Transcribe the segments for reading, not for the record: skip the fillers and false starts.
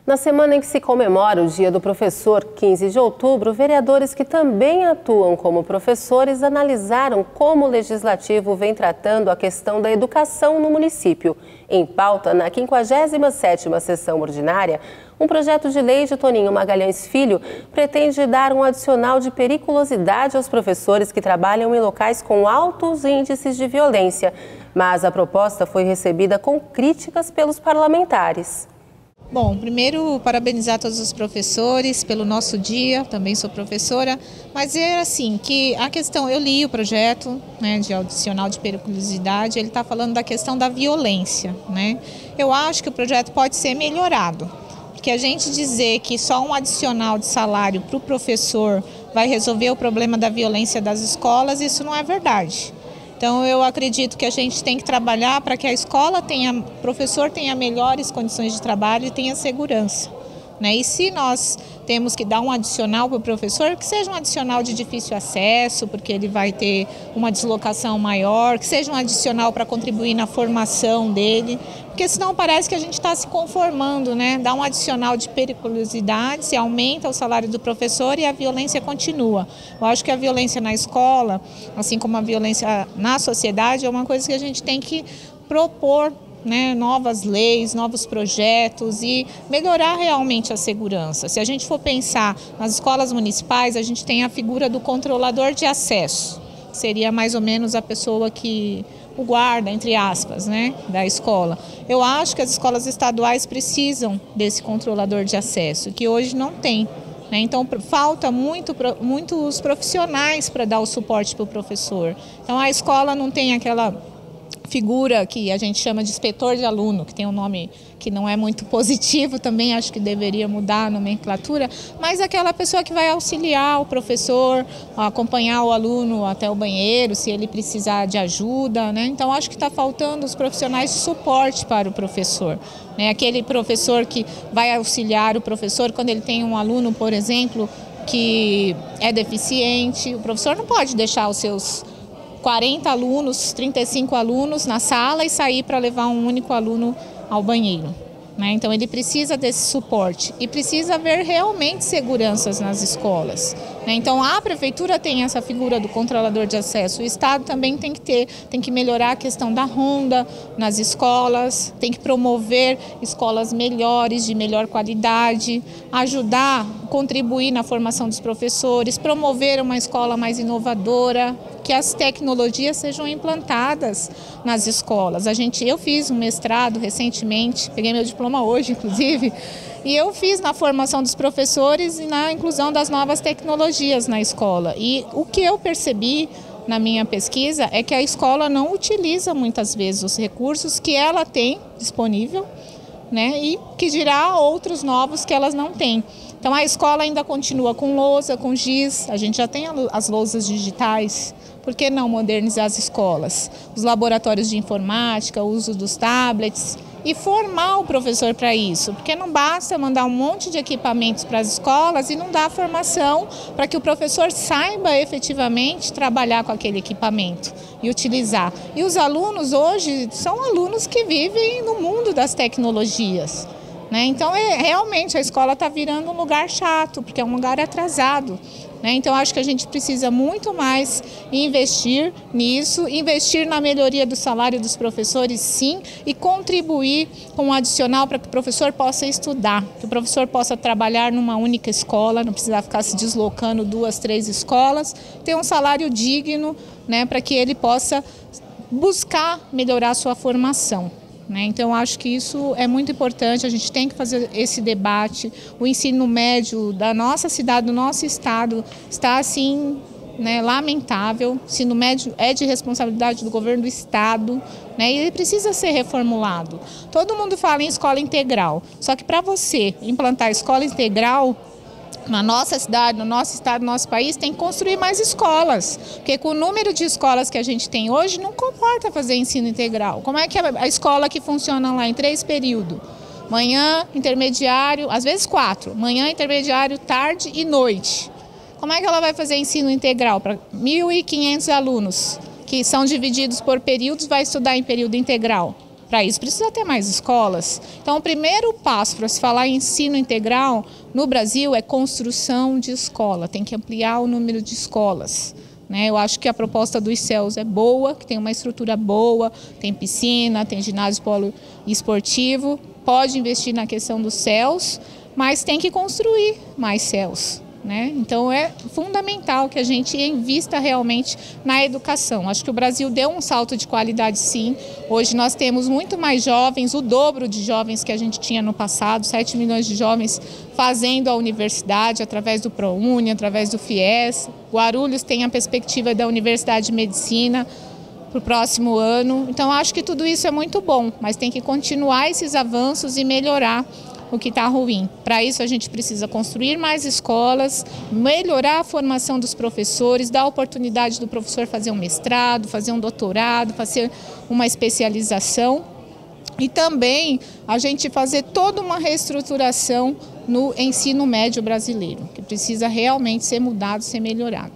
Na semana em que se comemora o Dia do Professor, 15 de outubro, vereadores que também atuam como professores analisaram como o Legislativo vem tratando a questão da educação no município. Em pauta, na 57ª sessão ordinária, um projeto de lei de Toninho Magalhães Filho pretende dar um adicional de periculosidade aos professores que trabalham em locais com altos índices de violência. Mas a proposta foi recebida com críticas pelos parlamentares. Bom, primeiro parabenizar todos os professores pelo nosso dia, também sou professora, mas é assim, que a questão, eu li o projeto, né, de adicional de periculosidade, ele está falando da questão da violência, né? Eu acho que o projeto pode ser melhorado, porque a gente dizer que só um adicional de salário para o professor vai resolver o problema da violência das escolas, isso não é verdade. Então eu acredito que a gente tem que trabalhar para que a escola tenha, o professor tenha melhores condições de trabalho e tenha segurança, né? E se nós temos que dar um adicional para o professor, que seja um adicional de difícil acesso, porque ele vai ter uma deslocação maior, que seja um adicional para contribuir na formação dele, porque senão parece que a gente está se conformando, né? Dá um adicional de periculosidade, se aumenta o salário do professor e a violência continua. Eu acho que a violência na escola, assim como a violência na sociedade, é uma coisa que a gente tem que propor, né, novas leis, novos projetos e melhorar realmente a segurança. Se a gente for pensar nas escolas municipais, a gente tem a figura do controlador de acesso, que seria mais ou menos a pessoa que o guarda, entre aspas, né, da escola. Eu acho que as escolas estaduais precisam desse controlador de acesso, que hoje não tem. Então falta muitos profissionais para dar o suporte para o professor. Então a escola não tem aquela figura que a gente chama de inspetor de aluno, que tem um nome que não é muito positivo também, acho que deveria mudar a nomenclatura, mas aquela pessoa que vai auxiliar o professor, acompanhar o aluno até o banheiro, se ele precisar de ajuda, né? Então acho que está faltando os profissionais de suporte para o professor, né? Aquele professor que vai auxiliar o professor quando ele tem um aluno, por exemplo, que é deficiente, o professor não pode deixar os seus 40 alunos, 35 alunos na sala e sair para levar um único aluno ao banheiro, né? Então ele precisa desse suporte e precisa haver realmente seguranças nas escolas, né? Então a prefeitura tem essa figura do controlador de acesso, o Estado também tem que melhorar a questão da ronda nas escolas, tem que promover escolas melhores, de melhor qualidade, ajudar, contribuir na formação dos professores, promover uma escola mais inovadora, que as tecnologias sejam implantadas nas escolas. Eu fiz um mestrado recentemente, peguei meu diploma hoje, inclusive, e eu fiz na formação dos professores e na inclusão das novas tecnologias na escola. E o que eu percebi na minha pesquisa é que a escola não utiliza muitas vezes os recursos que ela tem disponível, né? E que dirá outros novos que elas não têm. Então a escola ainda continua com lousa, com giz, a gente já tem as lousas digitais. Por que não modernizar as escolas? Os laboratórios de informática, o uso dos tablets e formar o professor para isso, porque não basta mandar um monte de equipamentos para as escolas e não dar formação para que o professor saiba efetivamente trabalhar com aquele equipamento e utilizar. E os alunos hoje são alunos que vivem no mundo das tecnologias, né? Então realmente a escola está virando um lugar chato, porque é um lugar atrasado, né? Então acho que a gente precisa muito mais investir nisso, investir na melhoria do salário dos professores, sim, e contribuir com um adicional para que o professor possa estudar, que o professor possa trabalhar numa única escola, não precisar ficar se deslocando 2, 3 escolas, ter um salário digno, né, para que ele possa buscar melhorar a sua formação. Então, acho que isso é muito importante, a gente tem que fazer esse debate. O ensino médio da nossa cidade, do nosso estado, está assim, né, lamentável. O ensino médio é de responsabilidade do governo do estado, né, e ele precisa ser reformulado. Todo mundo fala em escola integral, só que para você implantar escola integral, na nossa cidade, no nosso estado, no nosso país, tem que construir mais escolas, porque com o número de escolas que a gente tem hoje, não comporta fazer ensino integral. Como é que a escola que funciona lá em 3 períodos? Manhã, intermediário, às vezes 4, manhã, intermediário, tarde e noite. Como é que ela vai fazer ensino integral para 1.500 alunos, que são divididos por períodos, vai estudar em período integral? Para isso precisa ter mais escolas. Então o primeiro passo para se falar em ensino integral no Brasil é construção de escola, tem que ampliar o número de escolas. Eu acho que a proposta dos CELS é boa, que tem uma estrutura boa, tem piscina, tem ginásio poliesportivo, pode investir na questão dos CELS, mas tem que construir mais CELS. Então é fundamental que a gente invista realmente na educação. Acho que o Brasil deu um salto de qualidade, sim. Hoje nós temos muito mais jovens, o dobro de jovens que a gente tinha no passado, 7 milhões de jovens fazendo a universidade através do ProUni, através do FIES. Guarulhos tem a perspectiva da Universidade de Medicina para o próximo ano. Então acho que tudo isso é muito bom, mas tem que continuar esses avanços e melhorar o que está ruim. Para isso a gente precisa construir mais escolas, melhorar a formação dos professores, dar a oportunidade do professor fazer um mestrado, fazer um doutorado, fazer uma especialização e também a gente fazer toda uma reestruturação no ensino médio brasileiro, que precisa realmente ser mudado, ser melhorado.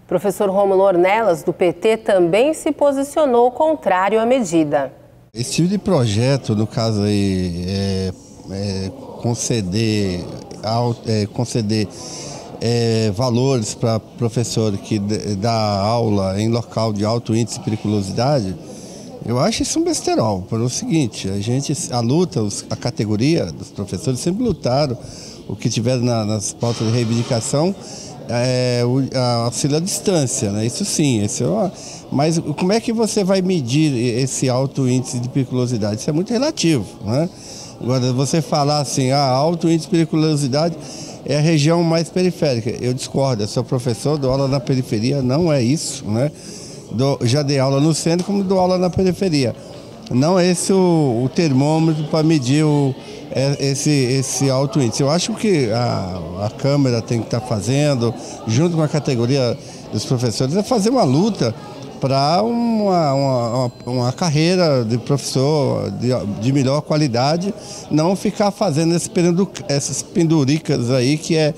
Professor Rômulo Ornelas, do PT, também se posicionou contrário à medida. Esse tipo de projeto, no caso aí, conceder valores para professor que dá aula em local de alto índice de periculosidade, eu acho isso um besterol. Pelo seguinte, a categoria dos professores sempre lutaram, o que tiver nas pautas de reivindicação, auxílio à distância, isso sim. Mas como é que você vai medir esse alto índice de periculosidade? Isso é muito relativo, Agora, você falar assim, alto índice de periculosidade é a região mais periférica. Eu discordo, eu sou professor, dou aula na periferia, não é isso, Já dei aula no centro, como dou aula na periferia. Não é esse o termômetro para medir esse alto índice. Eu acho que a Câmara tem que estar fazendo, junto com a categoria dos professores, é fazer uma luta para uma carreira de professor de melhor qualidade, não ficar fazendo essas penduricas aí que é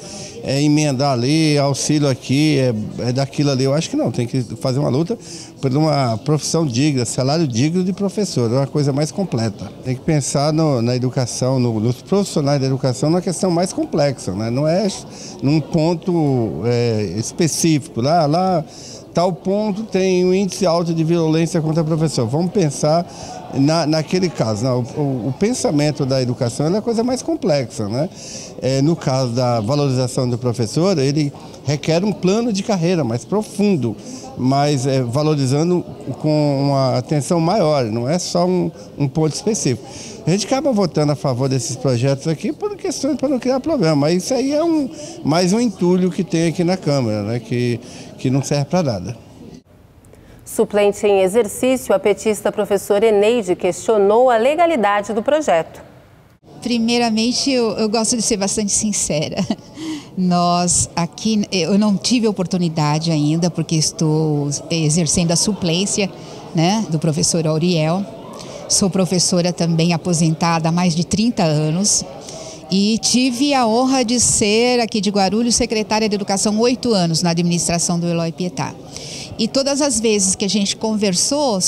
emendar ali, auxílio aqui, é daquilo ali. Eu acho que não, tem que fazer uma luta por uma profissão digna, salário digno de professor, é uma coisa mais completa. Tem que pensar na educação, nos profissionais da educação, na questão mais complexa, não é num ponto específico, lá tal ponto tem um índice alto de violência contra o professor. Vamos pensar naquele caso. O pensamento da educação é a coisa mais complexa, no caso da valorização do professor, ele requer um plano de carreira mais profundo, mas valorizando com uma atenção maior, não é só um ponto específico. A gente acaba votando a favor desses projetos aqui por questões para não criar problema, mas isso aí é mais um entulho que tem aqui na Câmara, que não serve para nada. Suplente em exercício, a petista professora Eneide questionou a legalidade do projeto. Primeiramente, eu gosto de ser bastante sincera. Nós aqui, eu não tive oportunidade ainda, porque estou exercendo a suplência, do professor Auriel. Sou professora também aposentada há mais de 30 anos. E tive a honra de ser aqui de Guarulhos secretária de Educação 8 anos na administração do Eloy Pietá. E todas as vezes que a gente conversou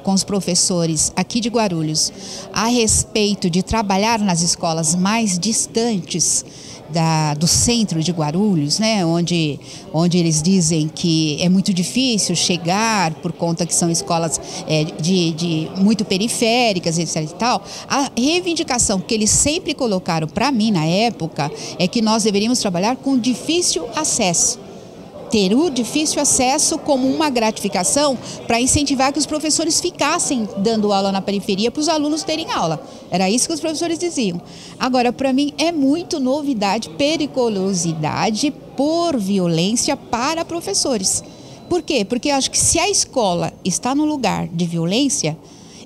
com os professores aqui de Guarulhos a respeito de trabalhar nas escolas mais distantes do centro de Guarulhos, onde eles dizem que é muito difícil chegar por conta que são escolas muito periféricas, etc. e tal, a reivindicação que eles sempre colocaram para mim na época é que nós deveríamos trabalhar com difícil acesso. Ter o difícil acesso como uma gratificação para incentivar que os professores ficassem dando aula na periferia para os alunos terem aula. Era isso que os professores diziam. Agora, para mim, é muito novidade, periculosidade por violência para professores. Por quê? Porque eu acho que se a escola está no lugar de violência,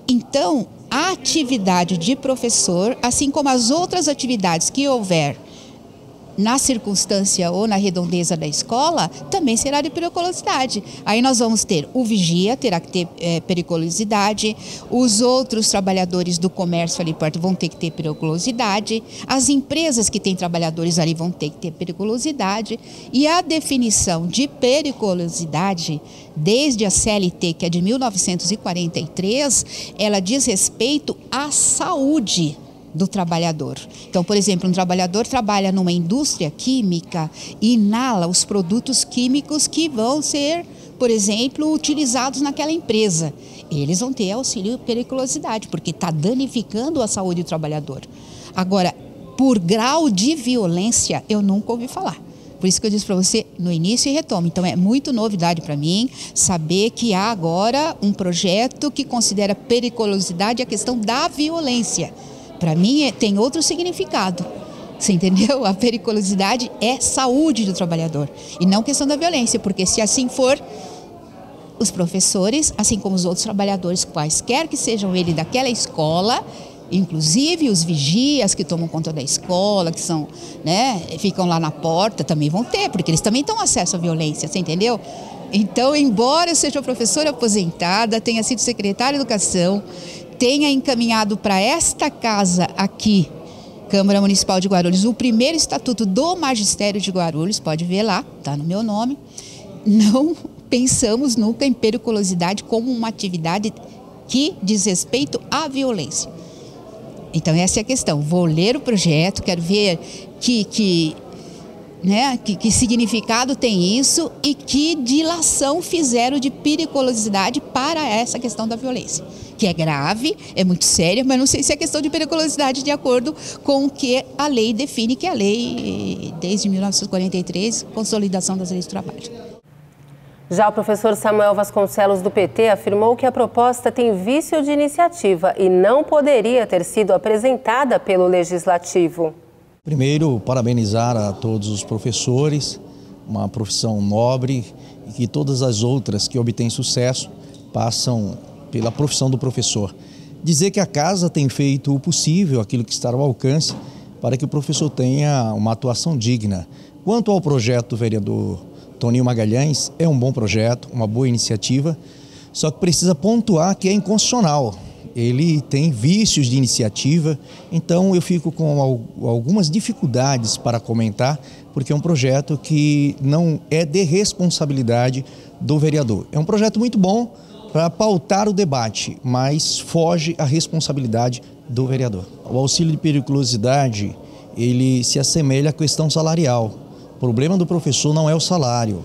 então a atividade de professor, assim como as outras atividades que houver na circunstância ou na redondeza da escola, também será de periculosidade. Aí nós vamos ter o vigia, terá que ter periculosidade, os outros trabalhadores do comércio ali perto vão ter que ter periculosidade, as empresas que têm trabalhadores ali vão ter que ter periculosidade, e a definição de periculosidade, desde a CLT, que é de 1943, ela diz respeito à saúde do trabalhador. Então, por exemplo, um trabalhador trabalha numa indústria química e inala os produtos químicos que vão ser, por exemplo, utilizados naquela empresa. Eles vão ter auxílio periculosidade, porque está danificando a saúde do trabalhador. Agora, por grau de violência, eu nunca ouvi falar. Por isso que eu disse para você no início e retomo. Então, é muito novidade para mim saber que há agora um projeto que considera periculosidade a questão da violência. Para mim, tem outro significado, você entendeu? A periculosidade é saúde do trabalhador e não questão da violência, porque se assim for, os professores, assim como os outros trabalhadores, quaisquer que sejam eles daquela escola, inclusive os vigias que tomam conta da escola, que são, né, ficam lá na porta, também vão ter, porque eles também têm acesso à violência, você entendeu? Então, embora eu seja professora aposentada, tenha sido secretária de Educação, tenha encaminhado para esta casa aqui, Câmara Municipal de Guarulhos, o primeiro estatuto do Magistério de Guarulhos, pode ver lá, está no meu nome, não pensamos nunca em periculosidade como uma atividade que diz respeito à violência. Então essa é a questão, vou ler o projeto, quero ver que significado tem isso e que dilação fizeram de periculosidade para essa questão da violência, que é grave, é muito séria, mas não sei se é questão de periculosidade de acordo com o que a lei define, que é a lei, desde 1943, Consolidação das Leis do Trabalho. Já o professor Samuel Vasconcelos, do PT, afirmou que a proposta tem vício de iniciativa e não poderia ter sido apresentada pelo Legislativo. Primeiro, parabenizar a todos os professores, uma profissão nobre, e que todas as outras que obtêm sucesso passam pela profissão do professor. Dizer que a casa tem feito o possível, aquilo que está ao alcance, para que o professor tenha uma atuação digna. Quanto ao projeto do vereador Toninho Magalhães, é um bom projeto, uma boa iniciativa, só que precisa pontuar que é inconstitucional. Ele tem vícios de iniciativa, então eu fico com algumas dificuldades para comentar, porque é um projeto que não é de responsabilidade do vereador. É um projeto muito bom para pautar o debate, mas foge à responsabilidade do vereador. O auxílio de periculosidade, ele se assemelha à questão salarial. O problema do professor não é o salário.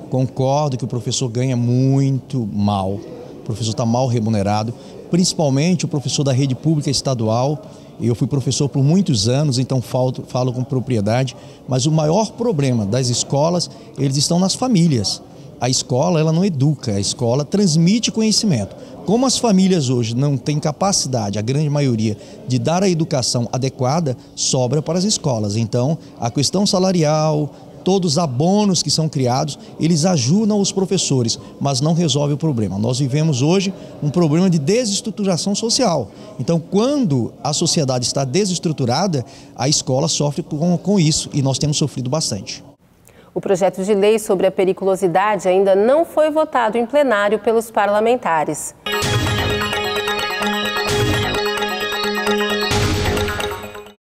Concordo que o professor ganha muito mal, o professor está mal remunerado, principalmente o professor da rede pública estadual. Eu fui professor por muitos anos, então falo com propriedade, mas o maior problema das escolas, eles estão nas famílias. A escola, ela não educa, a escola transmite conhecimento. Como as famílias hoje não têm capacidade, a grande maioria, de dar a educação adequada, sobra para as escolas. Então, a questão salarial, todos os abonos que são criados, eles ajudam os professores, mas não resolvem o problema. Nós vivemos hoje um problema de desestruturação social. Então, quando a sociedade está desestruturada, a escola sofre com isso e nós temos sofrido bastante. O projeto de lei sobre a periculosidade ainda não foi votado em plenário pelos parlamentares.